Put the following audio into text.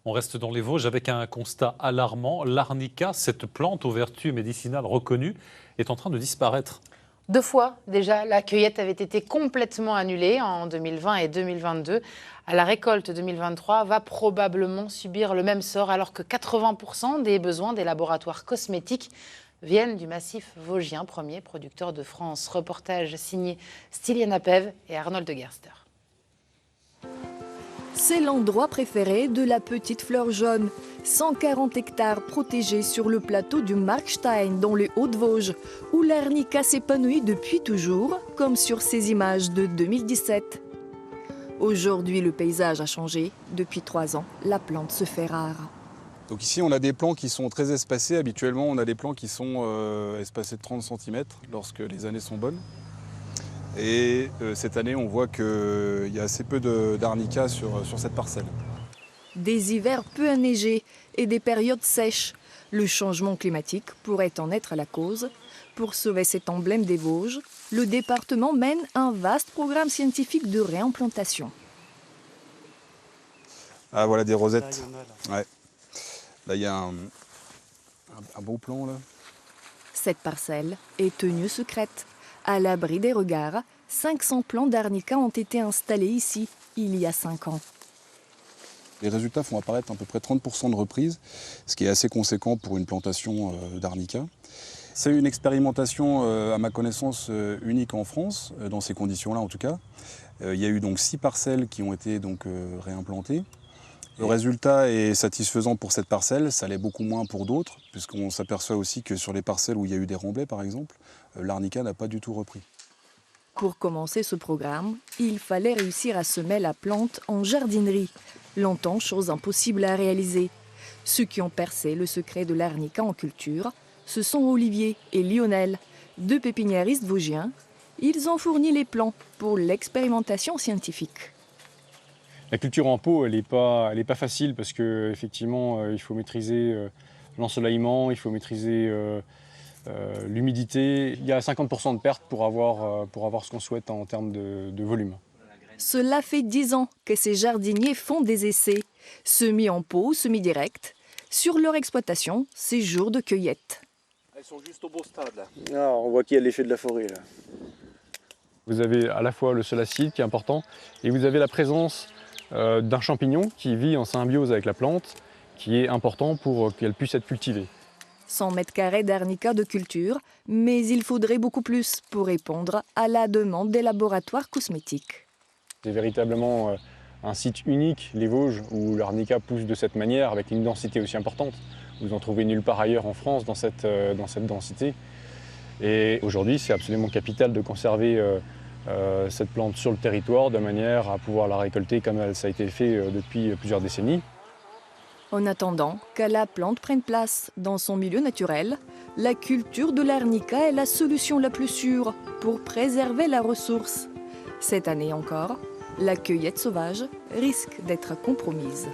On reste dans les Vosges avec un constat alarmant. L'arnica, cette plante aux vertus médicinales reconnues, est en train de disparaître. 2 fois déjà, la cueillette avait été complètement annulée en 2020 et 2022. À la récolte 2023 va probablement subir le même sort alors que 80% des besoins des laboratoires cosmétiques viennent du massif vosgien, premier producteur de France. Reportage signé Styliana Pev et Arnold de Gerster. C'est l'endroit préféré de la petite fleur jaune. 140 hectares protégés sur le plateau du Markstein dans les Hauts-de-Vosges, où l'arnica s'épanouit depuis toujours, comme sur ces images de 2017. Aujourd'hui, le paysage a changé. Depuis 3 ans, la plante se fait rare. Donc ici, on a des plants qui sont très espacés. Habituellement, on a des plants qui sont espacés de 30 cm lorsque les années sont bonnes. Et cette année, on voit qu'il y a assez peu d'arnica sur cette parcelle. Des hivers peu enneigés et des périodes sèches. Le changement climatique pourrait en être la cause. Pour sauver cet emblème des Vosges, le département mène un vaste programme scientifique de réimplantation. Ah, voilà des rosettes. Ouais. Là, il y a un beau plan, là. Cette parcelle est tenue secrète. À l'abri des regards, 500 plants d'arnica ont été installés ici il y a 5 ans. Les résultats font apparaître à peu près 30% de reprises, ce qui est assez conséquent pour une plantation d'arnica. C'est une expérimentation, à ma connaissance, unique en France, dans ces conditions-là en tout cas. Il y a eu donc 6 parcelles qui ont été donc, réimplantées. Le résultat est satisfaisant pour cette parcelle, ça l'est beaucoup moins pour d'autres, puisqu'on s'aperçoit aussi que sur les parcelles où il y a eu des remblais, par exemple, l'arnica n'a pas du tout repris. Pour commencer ce programme, il fallait réussir à semer la plante en jardinerie. Longtemps, chose impossible à réaliser. Ceux qui ont percé le secret de l'arnica en culture, ce sont Olivier et Lionel, 2 pépiniéristes vosgiens. Ils ont fourni les plans pour l'expérimentation scientifique. La culture en pot, elle n'est pas facile parce qu'effectivement, il faut maîtriser l'ensoleillement, il faut maîtriser l'humidité. Il y a 50% de perte pour avoir ce qu'on souhaite en termes de volume. Cela fait 10 ans que ces jardiniers font des essais, semis en pot, semi-direct. Sur leur exploitation, c'est jour de cueillette. Elles sont juste au beau stade là. Ah, on voit qu'il y a l'effet de la forêt là. Vous avez à la fois le sol acide qui est important et vous avez la présence d'un champignon qui vit en symbiose avec la plante, qui est important pour qu'elle puisse être cultivée. 100 mètres carrés d'arnica de culture, mais il faudrait beaucoup plus pour répondre à la demande des laboratoires cosmétiques. C'est véritablement un site unique, les Vosges, où l'arnica pousse de cette manière, avec une densité aussi importante. Vous en trouvez nulle part ailleurs en France dans cette densité. Et aujourd'hui, c'est absolument capital de conserver cette plante sur le territoire de manière à pouvoir la récolter comme ça a été fait depuis plusieurs décennies. En attendant que la plante prenne place dans son milieu naturel, la culture de l'arnica est la solution la plus sûre pour préserver la ressource. Cette année encore, la cueillette sauvage risque d'être compromise.